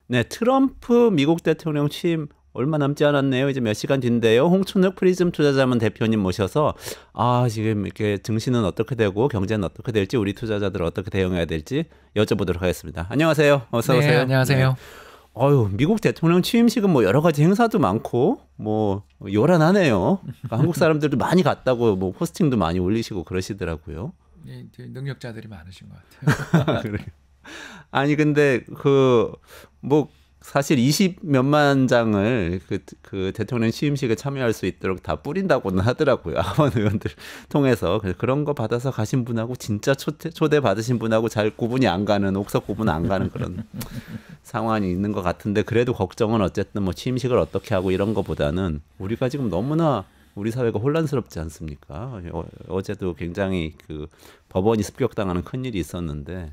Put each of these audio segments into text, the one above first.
네, 트럼프 미국 대통령 취임 얼마 남지 않았네요. 이제 몇 시간 뒤인데요. 홍춘욱 프리즘 투자자문 대표님 모셔서 지금 이렇게 증시는 어떻게 되고 경제는 어떻게 될지 우리 투자자들 어떻게 대응해야 될지 여쭤보도록 하겠습니다. 안녕하세요. 어서 네, 오세요. 네. 안녕하세요. 미국 대통령 취임식은 뭐 여러 가지 행사도 많고 뭐 요란하네요. 그러니까 한국 사람들도 많이 갔다고 뭐 포스팅도 많이 올리시고 그러시더라고요. 네, 능력자들이 많으신 것 같아요. 그래요. 아니 근데 뭐 사실 20 몇만 장을 그 대통령 취임식에 참여할 수 있도록 다 뿌린다고는 하더라고요. 하원 의원들 통해서. 그래서 그런 거 받아서 가신 분하고 진짜 초대 받으신 분하고 잘 구분이 안 가는 옥석 구분 안 가는 그런 상황이 있는 것 같은데 그래도 걱정은 어쨌든 뭐 취임식을 어떻게 하고 이런 거보다는 우리가 지금 너무나 우리 사회가 혼란스럽지 않습니까? 어제도 굉장히 그 법원이 습격당하는 큰일이 있었는데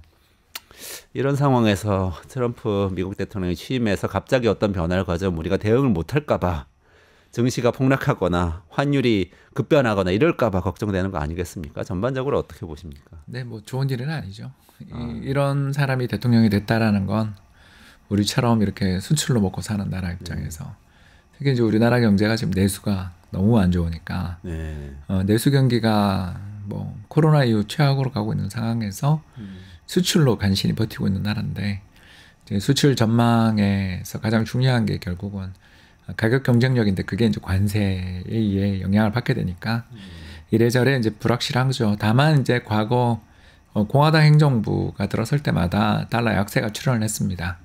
이런 상황에서 트럼프 미국 대통령이 취임해서 갑자기 어떤 변화를 가져오면 우리가 대응을 못할까 봐 증시가 폭락하거나 환율이 급변하거나 이럴까 봐 걱정되는 거 아니겠습니까? 전반적으로 어떻게 보십니까? 네, 뭐 좋은 일은 아니죠. 이런 사람이 대통령이 됐다라는 건 우리처럼 이렇게 수출로 먹고 사는 나라 입장에서 특히 이제 우리나라 경제가 지금 내수가 너무 안 좋으니까 내수 경기가 뭐 코로나 이후 최악으로 가고 있는 상황에서 수출로 간신히 버티고 있는 나라인데 이제 수출 전망에서 가장 중요한 게 결국은 가격 경쟁력인데 그게 이제 관세에 의해 영향을 받게 되니까 이래저래 이제 불확실하죠. 다만 이제 과거 공화당 행정부가 들어설 때마다 달러 약세가 출현을 했습니다.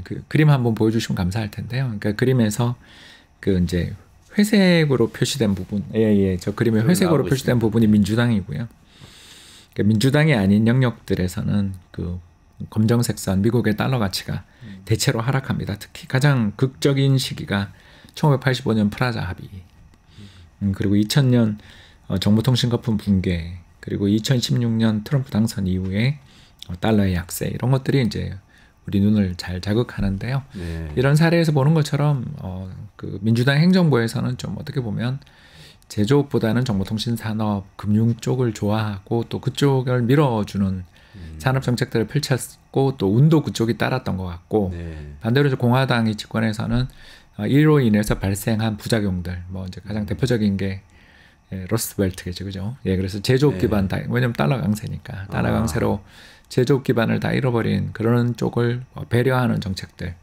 그 그림 한번 보여주시면 감사할 텐데요. 그러니까 그림에서 그 이제 회색으로 표시된 부분, 저 그림에 회색으로 표시된 부분이 민주당이고요. 민주당이 아닌 영역들에서는 그 검정색 선 미국의 달러 가치가 대체로 하락합니다. 특히 가장 극적인 시기가 1985년 프라자 합의, 그리고 2000년 정보통신거품 붕괴, 그리고 2016년 트럼프 당선 이후에 달러의 약세 이런 것들이 이제 우리 눈을 잘 자극하는데요. 네. 이런 사례에서 보는 것처럼 그 민주당 행정부에서는 좀 어떻게 보면 제조업보다는 정보통신산업, 금융 쪽을 좋아하고 또 그쪽을 밀어주는 산업 정책들을 펼쳤고 또 운도 그쪽이 따랐던 것 같고 반대로 이제 공화당이 집권해서는 이로 인해서 발생한 부작용들, 뭐 이제 가장 대표적인 게 로스트벨트겠죠, 그죠? 그래서 제조업 기반 다 왜냐면 달러 강세니까 달러 강세로 제조업 기반을 다 잃어버린 그런 쪽을 배려하는 정책들.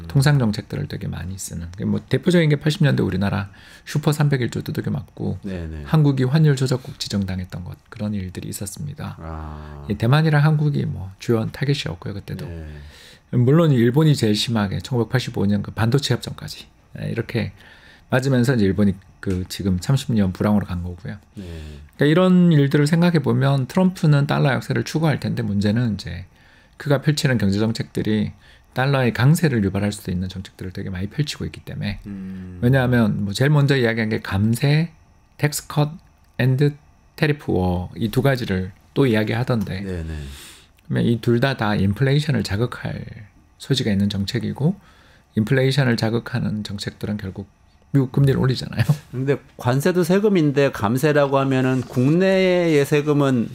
통상 정책들을 되게 많이 쓰는. 뭐 대표적인 게 80년대 우리나라 슈퍼 301조 두들겨 맞고 한국이 환율 조작국 지정당했던 것 그런 일들이 있었습니다. 대만이랑 한국이 뭐 주요 타겟이었고요 그때도. 물론 일본이 제일 심하게 1985년 그 반도체 협정까지 이렇게 맞으면서 이제 일본이 그 지금 30년 불황으로 간 거고요. 그러니까 이런 일들을 생각해 보면 트럼프는 달러 약세를 추구할 텐데 문제는 이제 그가 펼치는 경제 정책들이 달러의 강세를 유발할 수도 있는 정책들을 되게 많이 펼치고 있기 때문에 왜냐하면 뭐 제일 먼저 이야기한 게 감세, 텍스 컷 앤드 테리프 워 이 두 가지를 또 이야기하던데 이 둘 다 인플레이션을 자극할 소지가 있는 정책이고 인플레이션을 자극하는 정책들은 결국 미국 금리를 올리잖아요. 근데 관세도 세금인데 감세라고 하면은 국내의 세금은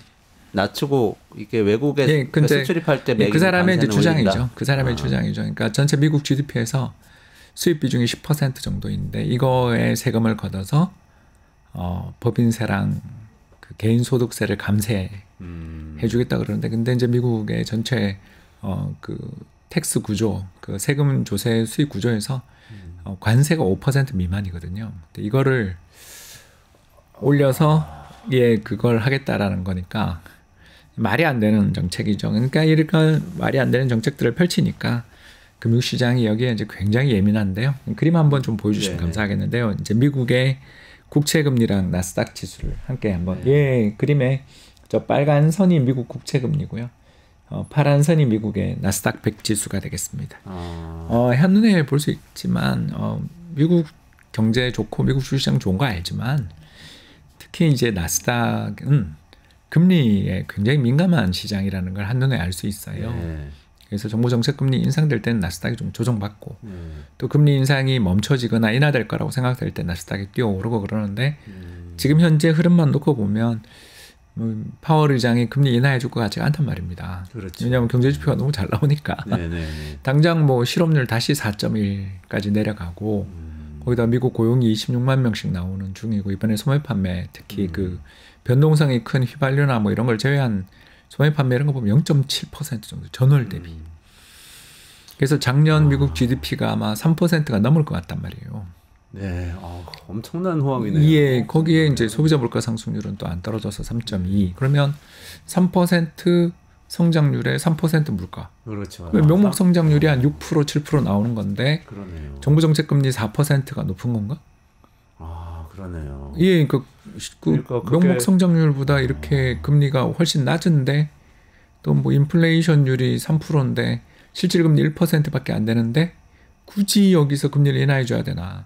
낮추고 이게 외국에 수출입할 때 그 사람의 이제 주장이죠. 올린다. 그 사람의 주장이죠. 그러니까 전체 미국 GDP에서 수입 비중이 10% 정도인데 이거에 세금을 걷어서 법인세랑 그 개인소득세를 감세해주겠다 그러는데 근데 이제 미국의 전체 그 텍스 구조, 그 세금 조세 수입 구조에서 관세가 5% 미만이거든요. 근데 이거를 올려서 그걸 하겠다라는 거니까. 말이 안 되는 정책이죠. 그러니까 이렇게 말이 안 되는 정책들을 펼치니까 금융시장이 여기에 이제 굉장히 예민한데요. 그림 한번 좀 보여주시면 감사하겠는데요. 이제 미국의 국채금리랑 나스닥 지수를 함께 한번. 그림에 저 빨간 선이 미국 국채금리고요. 파란 선이 미국의 나스닥 100 지수가 되겠습니다. 한눈에 볼 수 있지만 미국 경제 좋고 미국 주식시장 좋은 거 알지만 특히 이제 나스닥은 금리에 굉장히 민감한 시장이라는 걸 한눈에 알 수 있어요. 그래서 정부정책금리 인상될 때는 나스닥이 좀 조정받고 또 금리 인상이 멈춰지거나 인하될 거라고 생각될 때 나스닥이 뛰어오르고 그러는데 지금 현재 흐름만 놓고 보면 파월 의장이 금리 인하해 줄 것 같지가 않단 말입니다. 그렇죠. 왜냐하면 경제 지표가 너무 잘 나오니까. 네네네. 당장 뭐 실업률 다시 4.1까지 내려가고 거기다 미국 고용이 26만 명씩 나오는 중이고 이번에 소매 판매 특히 그 변동성이 큰 휘발유나 뭐 이런 걸 제외한 소매 판매 이런 거 보면 0.7% 정도 전월 대비. 그래서 작년 미국 GDP가 아마 3%가 넘을 것 같단 말이에요. 네, 엄청난 호황이네요. 예, 거기에 이제 소비자 물가 상승률은 또 안 떨어져서 3.2. 그러면 3% 성장률에 3% 물가. 그렇죠. 명목 성장률이 한 6%, 7% 나오는 건데 그러네요. 정부 정책 금리 4%가 높은 건가? 아, 그러네요. 예, 그러니까 명목 성장률보다 이렇게 금리가 훨씬 낮은데 또 뭐 인플레이션율이 3%인데 실질 금리 1%밖에 안 되는데 굳이 여기서 금리를 인하해 줘야 되나?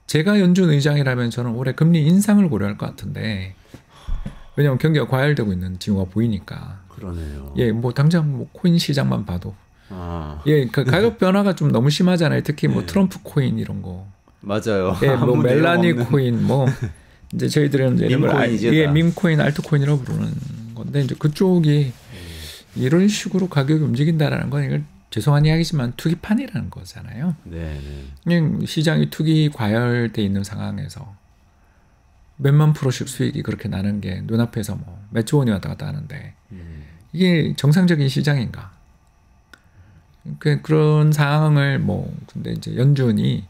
제가 연준 의장이라면 저는 올해 금리 인상을 고려할 것 같은데 왜냐하면 경기가 과열되고 있는 징후가 보이니까. 그러네요. 예, 뭐 당장 뭐 코인 시장만 봐도 예, 그 가격 변화가 좀 너무 심하잖아요. 특히 뭐 트럼프 코인 이런 거. 맞아요. 예, 뭐 멜라니 코인 뭐 이제 저희들은 이제 밈코인이죠. 예, 밈코인, 알트코인이라고 부르는 건데 이제 그쪽이 이런 식으로 가격이 움직인다라는 건 이걸 죄송한 이야기지만 투기판이라는 거잖아요. 네. 그냥 시장이 투기 과열돼 있는 상황에서 몇만 프로씩 수익이 그렇게 나는 게 눈앞에서 뭐 몇 조 원이 왔다 갔다 하는데 이게 정상적인 시장인가? 그런 상황을 뭐 근데 이제 연준이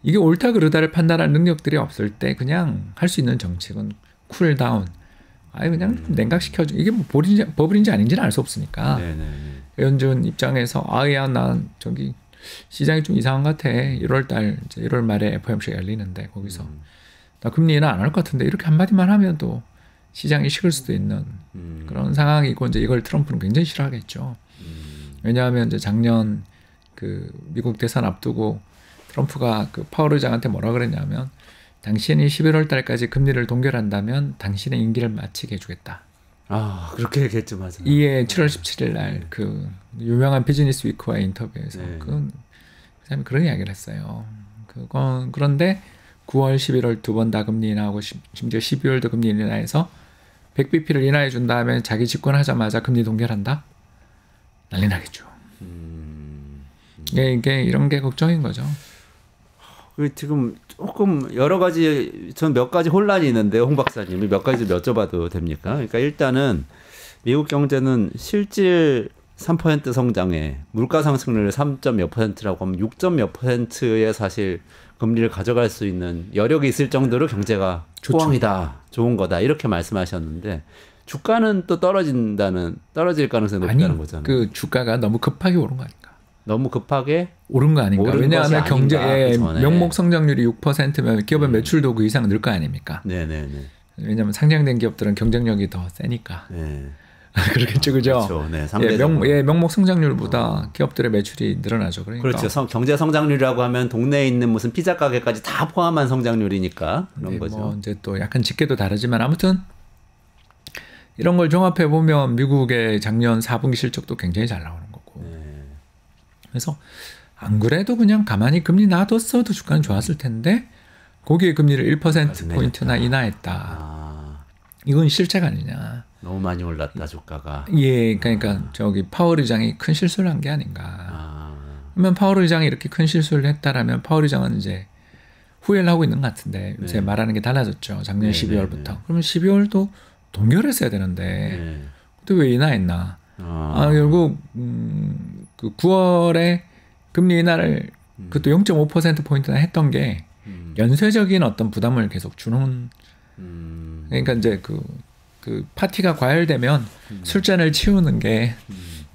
이게 옳다 그르다를 판단할 능력들이 없을 때 그냥 할 수 있는 정책은 쿨다운. 아예 그냥 냉각시켜줘. 이게 뭐 버블인지 아닌지는 알 수 없으니까. 연준 입장에서 아야 난 저기 시장이 좀 이상한 것 같아. 1월달 이제 1월 말에 FOMC가 열리는데 거기서 나 금리 인하 안 할 것 같은데 이렇게 한마디만 하면 또 시장이 식을 수도 있는 그런 상황이고 이제 이걸 트럼프는 굉장히 싫어하겠죠. 왜냐하면 이제 작년 그 미국 대선 앞두고 트럼프가 그 파월 의장한테 뭐라 그랬냐면 당신이 11월 달까지 금리를 동결한다면 당신의 임기를 마치게 해주겠다. 아, 그렇게 얘기했죠, 맞아요. 이에 7월 17일 날 그 유명한 비즈니스 위크와의 인터뷰에서 그 사람이 그런 이야기를 했어요. 그런데 9월, 11월 두 번 다 금리 인하하고 심지어 12월도 금리 인하해서 100bp를 인하해 준 다음에 자기 집권하자마자 금리 동결한다? 난리 나겠죠. 이게 이런 게 걱정인 거죠. 지금 조금 여러 가지 전 몇 가지 혼란이 있는데 홍 박사님이 몇 가지 좀 여쭤봐도 됩니까? 그러니까 일단은 미국 경제는 실질 3% 성장에 물가 상승률 3.몇 %라고 하면 6.몇 %의 사실 금리를 가져갈 수 있는 여력이 있을 정도로 경제가 호황이다, 좋은 거다 이렇게 말씀하셨는데 주가는 또 떨어질 가능성이 높다는 거잖아요. 그 주가가 너무 급하게 오른 거 아닌가? 너무 급하게 오른 거 아닌가? 왜냐하면 경제의 그 명목 성장률이 6%면 기업의 매출도 그 이상 늘 거 아닙니까? 네네네. 왜냐하면 상장된 기업들은 경쟁력이 더 세니까. 네. 그렇겠죠, 그죠? 그렇죠. 네, 상대적으로. 명목 성장률보다 기업들의 매출이 늘어나죠. 그러니까. 그렇죠. 경제 성장률이라고 하면 동네에 있는 무슨 피자 가게까지 다 포함한 성장률이니까 그런 네, 거죠. 뭐 이제 또 약간 집계도 다르지만 아무튼 이런 걸 종합해 보면 미국의 작년 4분기 실적도 굉장히 잘 나오는 거고. 그래서 안 그래도 그냥 가만히 금리 놔뒀어도 주가는 좋았을 텐데 거기에 금리를 1%포인트나 인하했다. 이건 실책 아니냐. 너무 많이 올랐다 주가가. 예, 그러니까 저기 파월 의장이 큰 실수를 한 게 아닌가. 그러면 파월 의장이 이렇게 큰 실수를 했다라면 파월 의장은 이제 후회를 하고 있는 것 같은데 요새 말하는 게 달라졌죠. 작년 12월부터. 그러면 12월도 동결했어야 되는데 또 왜 인하했나? 결국 그 9월에 금리 인하를 그것도 0.5% 포인트나 했던 게 연쇄적인 어떤 부담을 계속 주는. 그러니까 이제 그 파티가 과열되면 술잔을 치우는 게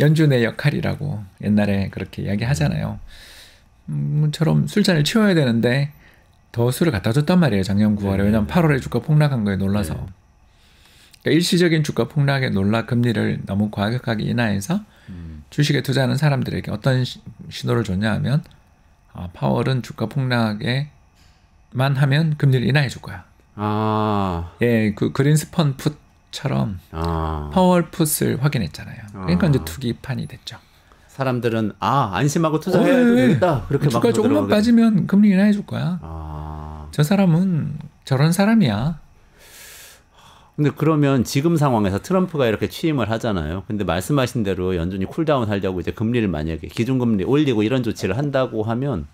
연준의 역할이라고 옛날에 그렇게 이야기하잖아요. 처럼 술잔을 치워야 되는데 더 술을 갖다 줬단 말이에요. 작년 9월에. 왜냐하면 8월에 주가 폭락한 거에 놀라서. 그러니까 일시적인 주가 폭락에 놀라 금리를 너무 과격하게 인하해서 주식에 투자하는 사람들에게 어떤 신호를 줬냐 하면 파월은 주가 폭락에만 하면 금리를 인하해 줄 거야. 예, 그 그린스펀 풋처럼 파월 풋을 확인했잖아요. 그러니까 이제 투기판이 됐죠. 사람들은 안심하고 투자해야 되겠다. 그렇게 막 주가 조금만 빠지면 금리 인하해 줄 거야. 저 사람은 저런 사람이야. 근데 그러면 지금 상황에서 트럼프가 이렇게 취임을 하잖아요. 근데 말씀하신 대로 연준이 쿨다운 하려고 이제 금리를 만약에 기준금리 올리고 이런 조치를 한다고 하면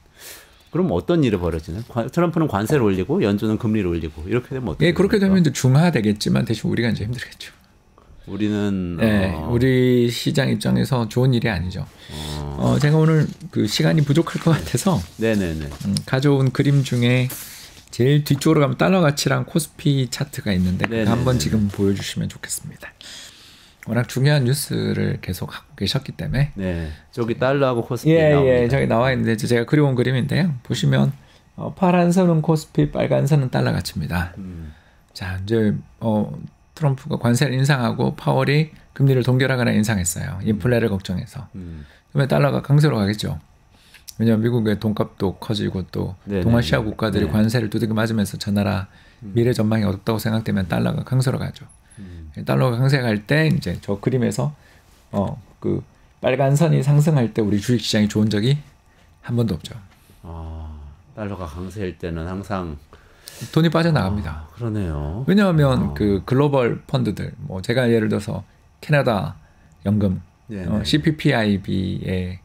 그럼 어떤 일이 벌어지나요? 트럼프는 관세를 올리고 연준은 금리를 올리고 이렇게 되면 어떻게? 예, 그렇게 되면 이제 중화되겠지만 대신 우리가 이제 힘들겠죠. 우리는 네, 우리 시장 입장에서 좋은 일이 아니죠. 제가 오늘 그 시간이 부족할 것 같아서 네네네. 가져온 그림 중에 제일 뒤쪽으로 가면 달러 가치랑 코스피 차트가 있는데 그거 한번 지금 보여주시면 좋겠습니다. 워낙 중요한 뉴스를 계속 하고 계셨기 때문에. 네, 저기 달러하고 코스피 나옵니다. 예, 저기 나와 있는데 제가 그려온 그림인데요. 보시면 파란 선은 코스피, 빨간 선은 달러 가치입니다. 자, 이제 트럼프가 관세를 인상하고 파월이 금리를 동결하거나 인상했어요. 인플레를 걱정해서. 그러면 달러가 강세로 가겠죠. 왜냐하면 미국의 돈값도 커지고 또 동아시아 국가들이 관세를 두들겨 맞으면서 저 나라 미래 전망이 어둡다고 생각되면 달러가 강세로 가죠. 달러가 강세 갈 때 이제 저 그림에서 그 빨간 선이 상승할 때 우리 주식 시장이 좋은 적이 한 번도 없죠. 달러가 강세일 때는 항상 돈이 빠져나갑니다. 그러네요. 왜냐하면 그 글로벌 펀드들, 뭐 제가 예를 들어서 캐나다 연금, CPPIB의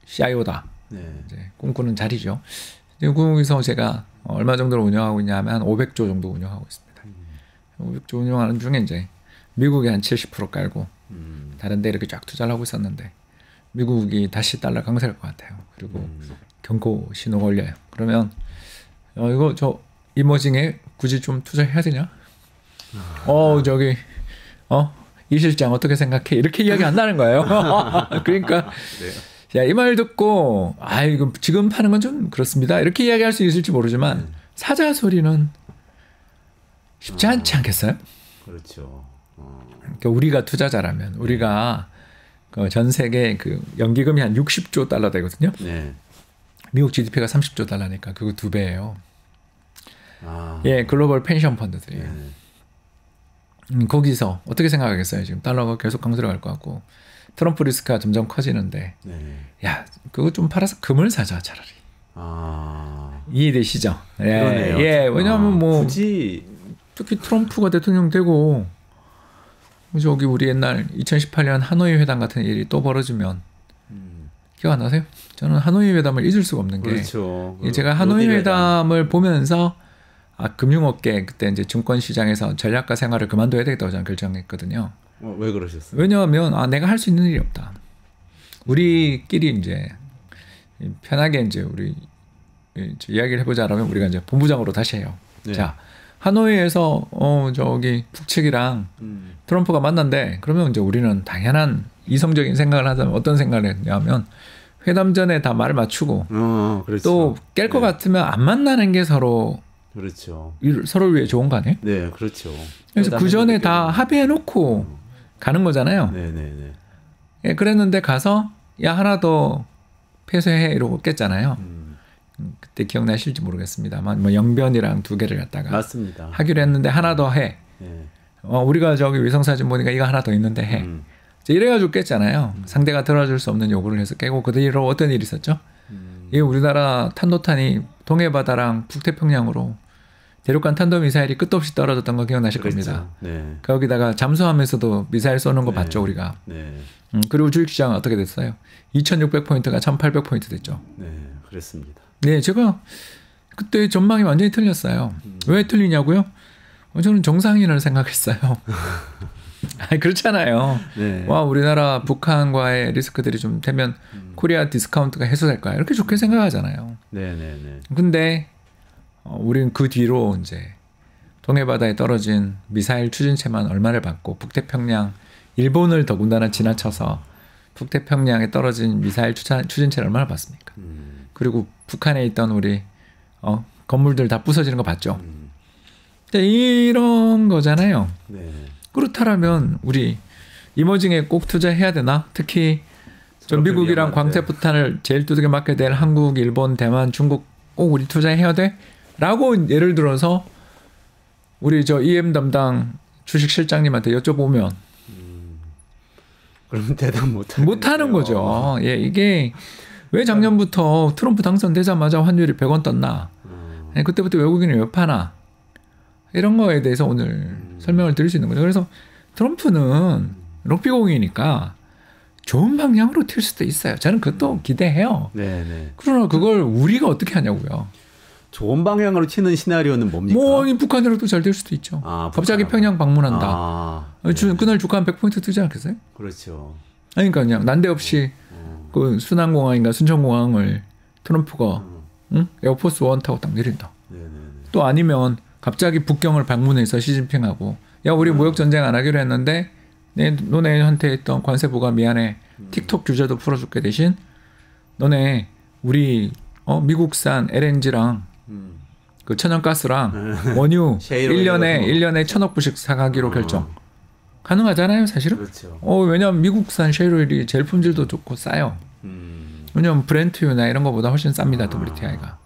CIO다. 이제 꿈꾸는 자리죠. 거기서 제가 얼마 정도를 운영하고 있냐면 한 500조 정도 운영하고 있습니다. 500조 운영하는 중에 이제 미국에 한 70% 깔고 다른 데 이렇게 쫙 투자를 하고 있었는데 미국이 다시 달러 강세할 것 같아요. 그리고 경고 신호가 올려요. 그러면 이거 저 이머징에 굳이 좀 투자해야 되냐? 저기 이 실장 어떻게 생각해? 이렇게 이야기 안 나는 거예요. 그러니까 야, 이 말 듣고 이거 지금 파는 건 좀 그렇습니다. 이렇게 이야기할 수 있을지 모르지만 사자 소리는 쉽지 않지 않겠어요? 그렇죠. 그러니까 우리가 투자자라면 우리가 전 세계 그 연기금이 한 60조 달러 되거든요. 네. 미국 GDP가 30조 달러니까 그거 2배예요. 예, 글로벌 펜션 펀드들이에요. 거기서 어떻게 생각하겠어요? 지금 달러가 계속 강세로 갈 것 같고 트럼프 리스크가 점점 커지는데 야, 그거 좀 팔아서 금을 사자 차라리. 이해되시죠? 그러네요. 예, 왜냐하면 뭐 굳이 특히 트럼프가 대통령 되고 저기 우리 옛날 2018년 하노이 회담 같은 일이 또 벌어지면 기억 안 나세요? 저는 하노이 회담을 잊을 수가 없는 게 그렇죠. 제가 하노이 회담을 보면서 금융업계 그때 이제 증권시장에서 전략가 생활을 그만둬야 되겠다고 저는 결정했거든요. 왜 그러셨어요? 왜냐하면 내가 할 수 있는 일이 없다. 우리끼리 이제 편하게 이제 우리 이야기를 해보자라면 우리가 이제 본부장으로 다시 해요. 자, 하노이에서 저기 북측이랑 트럼프가 만난대. 그러면 이제 우리는 당연한 이성적인 생각을 하자면 어떤 생각을 했냐면 회담 전에 다 말을 맞추고 그렇죠. 또 깰 것 같으면 안 만나는 게 서로 그렇죠. 서로를 위해 좋은 거 아니에요? 네, 그렇죠. 그래서 그 전에 다 합의해놓고 가는 거잖아요. 네네네. 예, 그랬는데 가서 야 하나 더 폐쇄해 이러고 깼잖아요. 그때 기억나실지 모르겠습니다만 뭐 영변이랑 2개를 갖다가 맞습니다. 하기로 했는데 하나 더 해. 우리가 저기 위성사진 보니까 이거 하나 더 있는데 해. 이래가지고 깼잖아요. 상대가 들어줄 수 없는 요구를 해서 깨고 그 뒤로 어떤 일이 있었죠? 이 우리나라 탄도탄이 동해바다랑 북태평양으로 대륙간 탄도미사일이 끝도 없이 떨어졌던 거 기억나실 겁니다. 네. 거기다가 잠수함에서도 미사일 쏘는 거 봤죠 우리가. 네. 그리고 주식시장은 어떻게 됐어요? 2600포인트가 1800포인트 됐죠. 네, 그랬습니다. 네, 제가 그때 전망이 완전히 틀렸어요. 왜 틀리냐고요? 저는 정상인을 생각했어요. 그렇잖아요. 네. 와, 우리나라 북한과의 리스크들이 좀 되면 코리아 디스카운트가 해소될까? 이렇게 좋게 생각하잖아요. 네네네. 근데 우리는 그 뒤로 이제 동해바다에 떨어진 미사일 추진체만 얼마를 받고 북태평양 일본을 더군다나 지나쳐서 북태평양에 떨어진 미사일 추진체를 얼마나 받습니까? 그리고 북한에 있던 우리 건물들 다 부서지는 거 봤죠? 이런 거잖아요. 네. 그렇다면 우리 이머징에 꼭 투자해야 되나? 특히 좀 미국이랑 광태부탄을 제일 두들겨 맞게 될 한국, 일본, 대만, 중국 꼭 우리 투자해야 돼? 라고 예를 들어서 우리 저 EM 담당 주식 실장님한테 여쭤보면 그럼 대답 못하는 거죠. 예, 이게 왜 작년부터 트럼프 당선되자마자 환율이 100원 떴나? 그때부터 외국인이 왜 파나? 이런 거에 대해서 오늘 설명을 드릴 수 있는 거죠. 그래서 트럼프는 럭비공이니까 좋은 방향으로 튈 수도 있어요. 저는 그것도 기대해요. 네네. 그러나 그걸 우리가 어떻게 하냐고요. 좋은 방향으로 치는 시나리오는 뭡니까? 뭐 북한으로도 잘 될 수도 있죠. 갑자기 평양 방문한다. 그날 주가 한 100포인트 뜨지 않겠어요? 그렇죠. 그러니까 그냥 난데없이 그 순안공항인가 순천공항을 트럼프가 에어포스 원 타고 딱 내린다. 네네네. 또 아니면 갑자기 북경을 방문해서 시진핑하고 야 우리 무역 전쟁 안 하기로 했는데 너네한테 했던 관세부가 미안해. 틱톡 규제도 풀어줄게 대신 너네 우리 미국산 LNG랑 그 천연가스랑 원유 1년에 1,000억 불씩 사가기로 결정. 가능하잖아요, 사실은. 그렇죠. 왜냐하면 미국산 셰일오일이 제일 품질도 좋고 싸요. 왜냐하면 브렌트유나 이런 거보다 훨씬 쌉니다, WTI가.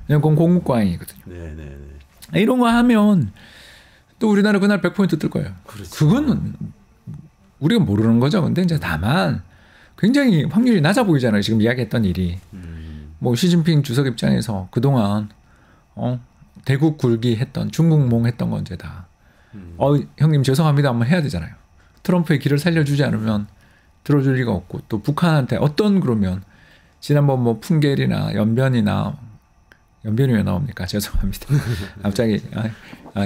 왜냐면 그건 공급과잉이거든요. 네네네. 이런 거 하면 또 우리나라 그날 100포인트 뜰 거예요. 그렇죠. 그건 우리가 모르는 거죠. 근데 이제 다만 굉장히 확률이 낮아 보이잖아요. 지금 이야기했던 일이. 뭐 시진핑 주석 입장에서 그동안 대국 굴기 했던 중국몽 했던 건 이제 다 형님 죄송합니다 한번 해야 되잖아요. 트럼프의 길을 살려주지 않으면 들어줄 리가 없고 또 북한한테 어떤 그러면 지난번 뭐 풍계리나 연변이 왜 나옵니까? 죄송합니다. 갑자기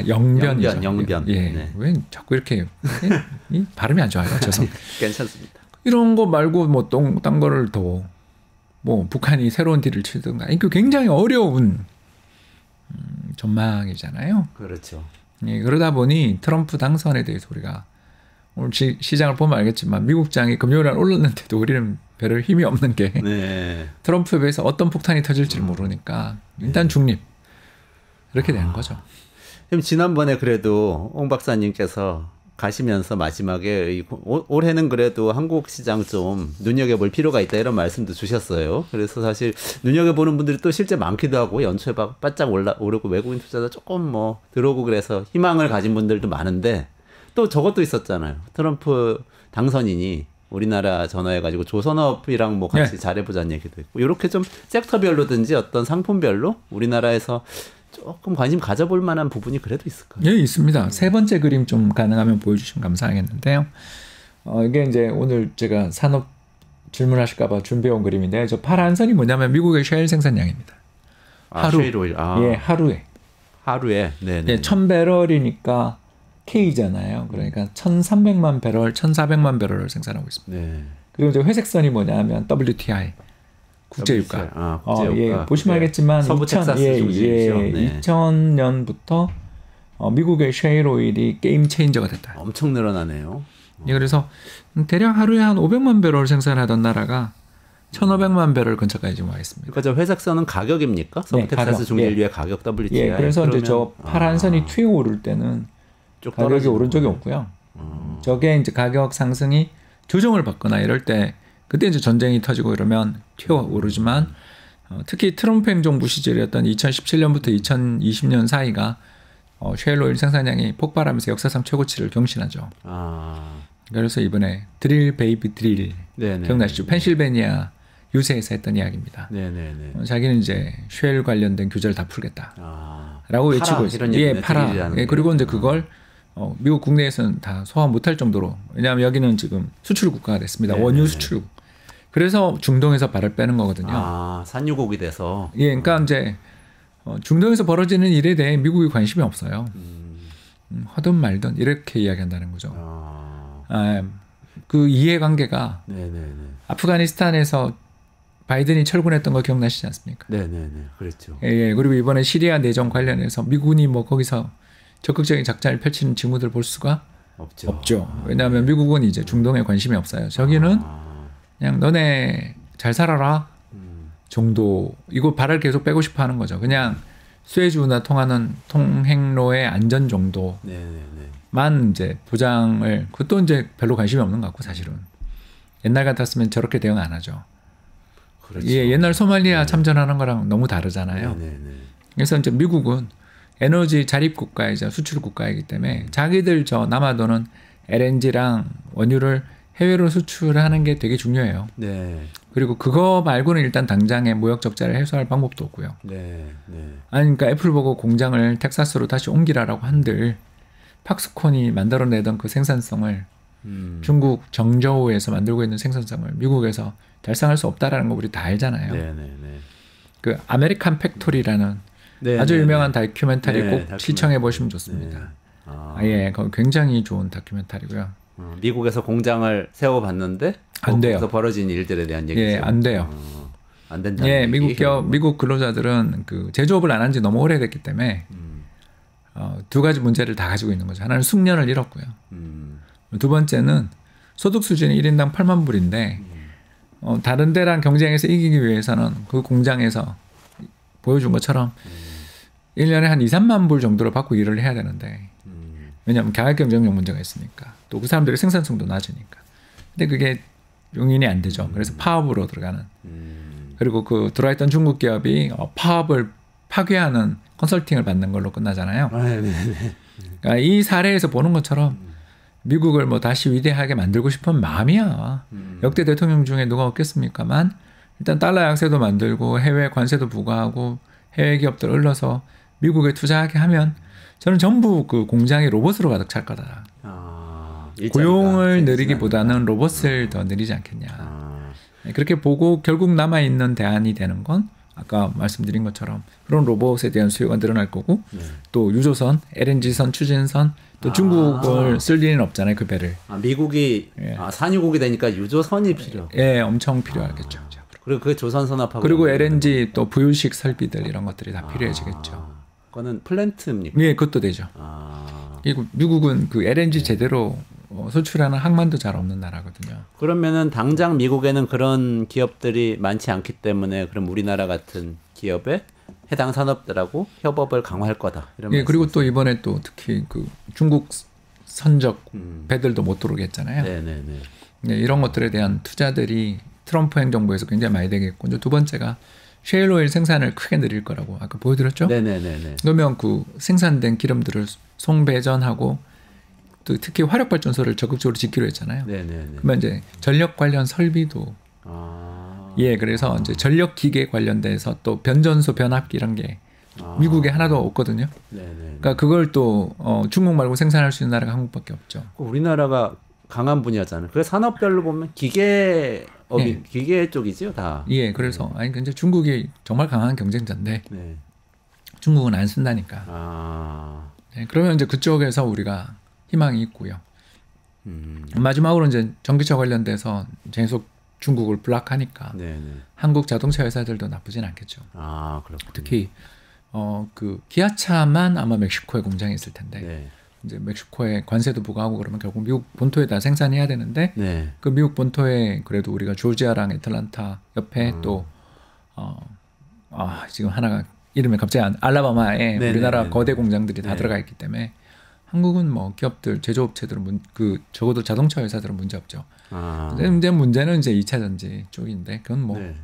영변이죠. 영변. 예, 네. 왜 자꾸 이렇게 이 발음이 안 좋아요. 죄송합니다. 괜찮습니다. 이런 거 말고 뭐 딴 거를 더 뭐 북한이 새로운 딜을 치든가 이거 굉장히 어려운 전망이잖아요. 그렇죠. 예, 그러다 보니 트럼프 당선에 대해서 우리가 오늘 시장을 보면 알겠지만 미국장이 금요일날 올랐는데도 우리는 별 힘이 없는 게 네. 트럼프에 비해서 어떤 폭탄이 터질지를 모르니까 일단 중립 이렇게 되는 거죠. 그럼 지난번에 그래도 옹 박사님께서 가시면서 마지막에 올해는 그래도 한국 시장 좀 눈여겨볼 필요가 있다 이런 말씀도 주셨어요. 그래서 사실 눈여겨보는 분들이 또 실제 많기도 하고 연초에 바짝 오르고 외국인 투자자 조금 뭐 들어오고 그래서 희망을 가진 분들도 많은데 또 저것도 있었잖아요. 트럼프 당선인이 우리나라 전화해가지고 조선업이랑 뭐 같이 잘해보자는 얘기도 있고 이렇게 좀 섹터별로든지 어떤 상품별로 우리나라에서 조금 관심 가져볼 만한 부분이 그래도 있을까요? 예, 있습니다. 세 번째 그림 좀 가능하면 보여주시면 감사하겠는데요. 이게 이제 오늘 제가 산업 질문하실까봐 준비해온 그림인데 저 파란 선이 뭐냐면 미국의 셰일 생산량입니다. 셰일 오일. 예, 하루에. 네네. 예, 1000배럴이니까 K잖아요. 그러니까 1300만 배럴, 1400만 배럴을 생산하고 있습니다. 네. 그리고 이제 회색 선이 뭐냐면 WTI. 국제유가. 국제유가. 예, 보시면 알겠지만 서부 텍사스 중심이죠. 네. 2000년부터 미국의 셰일 오일이 게임 체인저가 됐다. 엄청 늘어나네요. 예, 그래서 대략 하루에 한 500만 배럴 생산하던 나라가 1,500만 배럴 근처까지 지금 와 있습니다. 그러니까 저 회색 선은 가격입니까? 서부 텍사스 중진류의 가격 WTI. 예, 그래서 이제 저 파란 선이 튀어 오를 때는 가격이 오른 적이 없고요. 저게 이제 가격 상승이 조정을 받거나 이럴 때 그때 이제 전쟁이 터지고 이러면 튀어오르지만 특히 트럼프 행정부 시절이었던 2017년부터 2020년 사이가 셰일 오일 생산량이 폭발하면서 역사상 최고치를 경신하죠. 그래서 이번에 드릴 베이비 드릴 기억나시죠? 펜실베니아 유세에서 했던 이야기입니다. 네네네. 자기는 이제 셰일 관련된 규제를 다 풀겠다라고 외치고 있어요. 예, 팔아. 예, 그리고 이제 그걸 미국 국내에서는 다 소화 못할 정도로 왜냐하면 여기는 지금 수출 국가가 됐습니다. 네네. 원유 수출국. 그래서 중동에서 발을 빼는 거거든요. 산유국이 돼서. 예, 그러니까 이제 중동에서 벌어지는 일에 대해 미국이 관심이 없어요. 하든 말든 이렇게 이야기한다는 거죠. 그 이해관계가 네네네. 아프가니스탄에서 바이든이 철군했던 거 기억나시지 않습니까? 네네네, 그렇죠. 예, 그리고 이번에 시리아 내전 관련해서 미군이 뭐 거기서 적극적인 작전을 펼치는 징후들 볼 수가 없죠. 왜냐하면 미국은 이제 중동에 관심이 없어요. 저기는 그냥 너네 잘 살아라 정도. 이거 발을 계속 빼고 싶어 하는 거죠. 그냥 수에즈운하 통하는 통행로의 안전 정도만 이제 보장을, 그것도 이제 별로 관심이 없는 것 같고 사실은. 옛날 같았으면 저렇게 대응 안 하죠. 그렇죠. 예, 옛날 소말리아 참전하는 거랑 너무 다르잖아요. 그래서 이제 미국은 에너지 자립 국가이자 수출 국가이기 때문에 자기들 저 남아도는 LNG랑 원유를 해외로 수출하는 게 되게 중요해요. 네. 그리고 그거 말고는 일단 당장의 무역 적자를 해소할 방법도 없고요. 네. 아니, 그러니까 애플 보고 공장을 텍사스로 다시 옮기라라고 한들 팍스콘이 만들어내던 그 생산성을 중국 정저우에서 만들고 있는 생산성을 미국에서 달성할 수 없다라는 거 우리 다 알잖아요. 네네네. 그 아메리칸 팩토리라는 네, 아주 네, 유명한 다큐멘터리 네, 꼭 다큐멘터리. 시청해 보시면 좋습니다. 네. 아, 예, 그거 굉장히 좋은 다큐멘터리고요. 미국에서 공장을 세워봤는데 안 돼요. 거기서 벌어진 일들에 대한 얘기죠. 예, 안 돼요. 안 된다는 예, 얘기. 미국 근로자들은 그 제조업을 안 한 지 너무 오래됐기 때문에 두 가지 문제를 다 가지고 있는 거죠. 하나는 숙련을 잃었고요. 두 번째는 소득 수준이 1인당 8만 불인데 다른 데랑 경쟁해서 이기기 위해서는 그 공장에서 보여준 것처럼 1년에 한 2, 3만 불 정도를 받고 일을 해야 되는데 왜냐하면 가격 경쟁력 문제가 있으니까 또 그 사람들의 생산성도 낮으니까. 근데 그게 용인이 안 되죠. 그래서 파업으로 들어가는. 그리고 그 들어와 있던 중국 기업이 파업을 파괴하는 컨설팅을 받는 걸로 끝나잖아요. 그러니까 이 사례에서 보는 것처럼 미국을 뭐 다시 위대하게 만들고 싶은 마음이야. 역대 대통령 중에 누가 없겠습니까만 일단 달러 약세도 만들고 해외 관세도 부과하고 해외 기업들 흘러서 미국에 투자하게 하면 저는 전부 그 공장이 로봇으로 가득 찰 거다. 고용을 늘리기보다는 로봇을 더 늘리지 않겠냐. 그렇게 보고 결국 남아있는 대안이 되는 건 아까 말씀드린 것처럼 그런 로봇에 대한 수요가 늘어날 거고 또 유조선, LNG선, 추진선 또 중국을 쓸 리는 없잖아요. 그 배를. 미국이 산유국이 되니까 유조선이 필요. 예, 엄청 필요하겠죠. 그리고 그게 조선선업하고 그리고 LNG 또 부유식 설비들 이런 것들이 다 필요해지겠죠. 그거는 플랜트입니까? 예, 그것도 되죠. 그리고 미국은 그 LNG 제대로 수출하는 항만도 잘 없는 나라거든요. 그러면은 당장 미국에는 그런 기업들이 많지 않기 때문에 그럼 우리나라 같은 기업에 해당 산업들하고 협업을 강화할 거다. 이런 예, 그리고 또 이번에 또 특히 그 중국 선적 배들도 못 들어오게 했잖아요. 네네네. 네, 이런 것들에 대한 투자들이 트럼프 행정부에서 굉장히 많이 되겠고 이제 두 번째가 셰일 오일 생산을 크게 늘릴 거라고 아까 보여드렸죠. 네네네. 그러면 그 생산된 기름들을 송배전하고 또 특히 화력 발전소를 적극적으로 짓기로 했잖아요. 네네네. 그러면 이제 전력 관련 설비도 예, 그래서 이제 전력 기계 관련돼서 또 변전소, 변압기 이런 게 미국에 하나도 없거든요. 네네. 그러니까 그걸 또 중국 말고 생산할 수 있는 나라가 한국밖에 없죠. 우리나라가 강한 분야잖아요. 그 산업별로 보면 기계 쪽이지요, 다. 예, 그래서 아니 근데 중국이 정말 강한 경쟁자인데 네. 중국은 안 쓴다니까. 네, 그러면 이제 그쪽에서 우리가 희망이 있고요. 마지막으로 이제 전기차 관련돼서 계속 중국을 블락하니까 네네. 한국 자동차 회사들도 나쁘진 않겠죠. 그렇군요. 특히 그 기아차만 아마 멕시코에 공장이 있을 텐데 네. 이제 멕시코에 관세도 부과하고 그러면 결국 미국 본토에다 생산해야 되는데 네. 그 미국 본토에 그래도 우리가 조지아랑 애틀란타 옆에 또 지금 하나가 이름이 갑자기 알라바마에 네네. 우리나라 거대 공장들이 다 네. 들어가 있기 때문에 한국은 뭐 기업들 제조업체들은 적어도 자동차 회사들은 문제 없죠. 근데 문제는 이제 2차 전지 쪽인데 그건 뭐 네.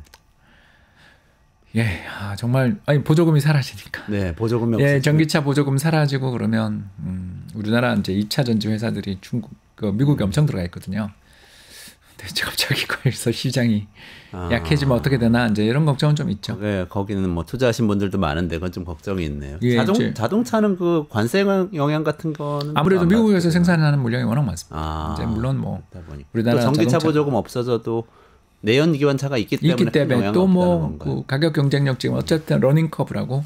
예, 정말 보조금이 사라지니까. 네, 보조금이 예, 없어지면. 전기차 보조금 사라지고 그러면 우리나라 이제 2차 전지 회사들이 미국에 엄청 들어가 있거든요. 근데 갑자기 거기서 시장이 약해지면 어떻게 되나 이제 이런 걱정은 좀 있죠. 네, 거기는 뭐 투자하신 분들도 많은데 그건 좀 걱정이 있네요. 예, 자동차는 그 관세 영향 같은 거는 아무래도 미국에서 생산하는 물량이 워낙 많습니다. 이제 물론 뭐 우리나라 전기차 보조금 없어져도 내연기관차가 있기 때문에 또 뭐 그 가격 경쟁력 지금 어쨌든 러닝 커브라고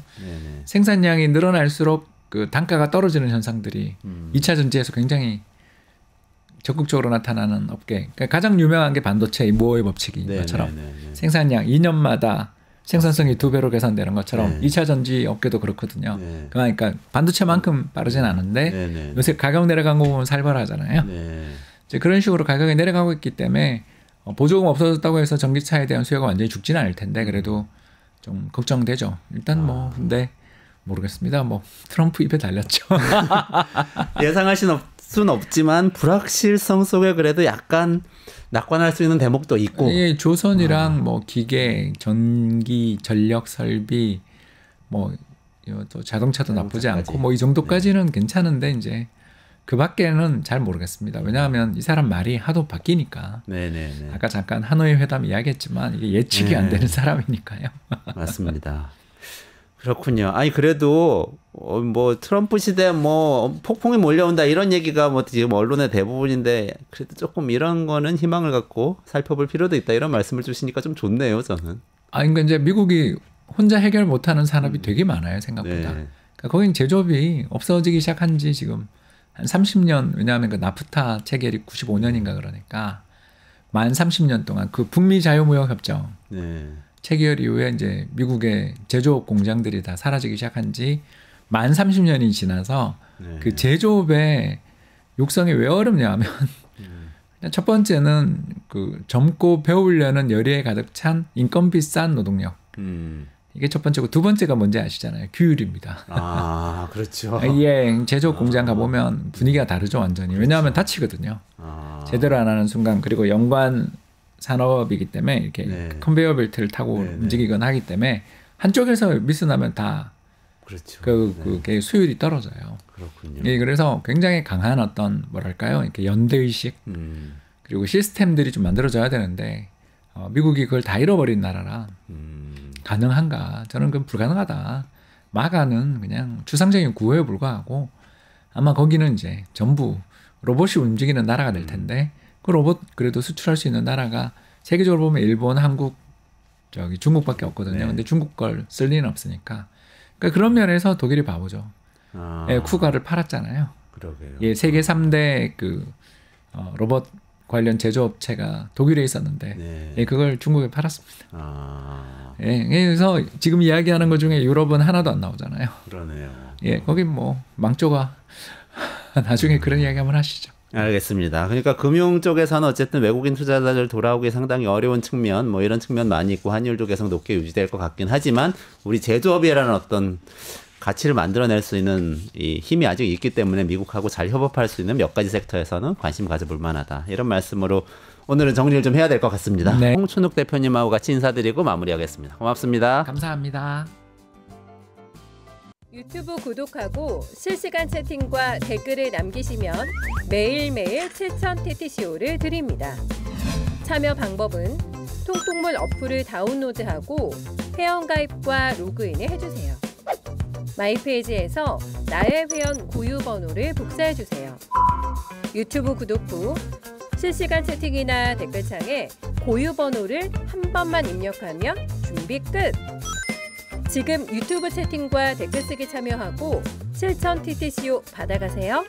생산량이 늘어날수록 그 단가가 떨어지는 현상들이 2차 전지에서 굉장히 적극적으로 나타나는 업계. 그러니까 가장 유명한 게 반도체 모어의 법칙인 것처럼 생산량 2년마다 생산성이 2배로 개선되는 것처럼 2차 전지 업계도 그렇거든요. 그러니까 반도체만큼 빠르진 않은데 요새 가격 내려간 거 보면 살벌하잖아요. 이제 그런 식으로 가격이 내려가고 있기 때문에 보조금 없어졌다고 해서 전기차에 대한 수요가 완전히 죽지는 않을 텐데 그래도 좀 걱정되죠. 일단 뭐 근데 모르겠습니다. 뭐 트럼프 입에 달렸죠. 예상할 수는 없지만 불확실성 속에 그래도 약간 낙관할 수 있는 대목도 있고. 예, 조선이랑 뭐 기계, 전기, 전력 설비, 뭐 또 자동차도 나쁘지 않고 뭐 이 정도까지는 괜찮은데 이제 그 밖에는 잘 모르겠습니다. 왜냐하면 이 사람 말이 하도 바뀌니까. 네네네. 아까 잠깐 하노이 회담 이야기했지만 이게 예측이 안 되는 사람이니까요. 맞습니다. 그렇군요. 아니 그래도 뭐 트럼프 시대 뭐 폭풍이 몰려온다 이런 얘기가 뭐 지금 언론의 대부분인데 그래도 조금 이런 거는 희망을 갖고 살펴볼 필요도 있다 이런 말씀을 주시니까 좀 좋네요, 저는. 그러니까 이제 미국이 혼자 해결 못하는 산업이 되게 많아요, 생각보다. 네. 그러니까 거긴 제조업이 없어지기 시작한 지 지금 한 30년, 왜냐하면 그 나프타 체결이 95년인가 그러니까 만 30년 동안 그 북미 자유무역 협정 네. 체결 이후에 이제 미국의 제조업 공장들이 다 사라지기 시작한 지 만 30년이 지나서 네. 그 제조업의 육성이 왜 어렵냐 하면 첫 번째는 그 젊고 배우려는 열의에 가득 찬 인건비 싼 노동력. 이게 첫 번째고 두 번째가 뭔지 아시잖아요. 규율입니다. 아, 그렇죠. 예, 제조업 공장 가보면 분위기가 다르죠, 완전히. 왜냐하면 다치거든요. 제대로 안 하는 순간. 그리고 연관 산업이기 때문에 이렇게 네. 컨베이어 벨트를 타고 네, 네. 움직이거나 하기 때문에 한쪽에서 미스 나면 다 그렇죠. 그게 수율이 떨어져요. 그렇군요. 예, 그래서 굉장히 강한 어떤 뭐랄까요, 이렇게 연대의식 그리고 시스템들이 좀 만들어져야 되는데 미국이 그걸 다 잃어버린 나라라 가능한가? 저는 그건 불가능하다. 마가는 그냥 추상적인 구호에 불과하고 아마 거기는 이제 전부 로봇이 움직이는 나라가 될 텐데 그 로봇 그래도 수출할 수 있는 나라가 세계적으로 보면 일본, 한국, 저기 중국밖에 없거든요. 네. 근데 중국 걸 쓸 리는 없으니까. 그러니까 그런 면에서 독일이 바보죠. 예, 쿠가를 팔았잖아요. 그러게요. 예, 세계 3대 그 로봇 관련 제조업체가 독일에 있었는데 네. 예, 그걸 중국에 팔았습니다. 아, 예, 그래서 지금 이야기하는 것 중에 유럽은 하나도 안 나오잖아요. 그러네요. 예, 거기 뭐 망조가 나중에 그런 이야기 한번 하시죠. 알겠습니다. 그러니까 금융 쪽에서는 어쨌든 외국인 투자자들 돌아오기 상당히 어려운 측면, 뭐 이런 측면 많이 있고 환율도 계속 높게 유지될 것 같긴 하지만 우리 제조업이라는 어떤 가치를 만들어낼 수 있는 이 힘이 아직 있기 때문에 미국하고 잘 협업할 수 있는 몇 가지 섹터에서는 관심 가져볼 만하다. 이런 말씀으로 오늘은 정리를 좀 해야 될 것 같습니다. 네. 홍춘욱 대표님하고 같이 인사드리고 마무리하겠습니다. 고맙습니다. 감사합니다. 유튜브 구독하고 실시간 채팅과 댓글을 남기시면 매일매일 7,000TTCO를 드립니다. 참여 방법은 통통물 어플을 다운로드하고 회원가입과 로그인을 해주세요. 마이페이지에서 나의 회원 고유 번호를 복사해주세요. 유튜브 구독 후 실시간 채팅이나 댓글창에 고유 번호를 한 번만 입력하면 준비 끝! 지금 유튜브 채팅과 댓글 쓰기 참여하고 7,000TTCO 받아가세요.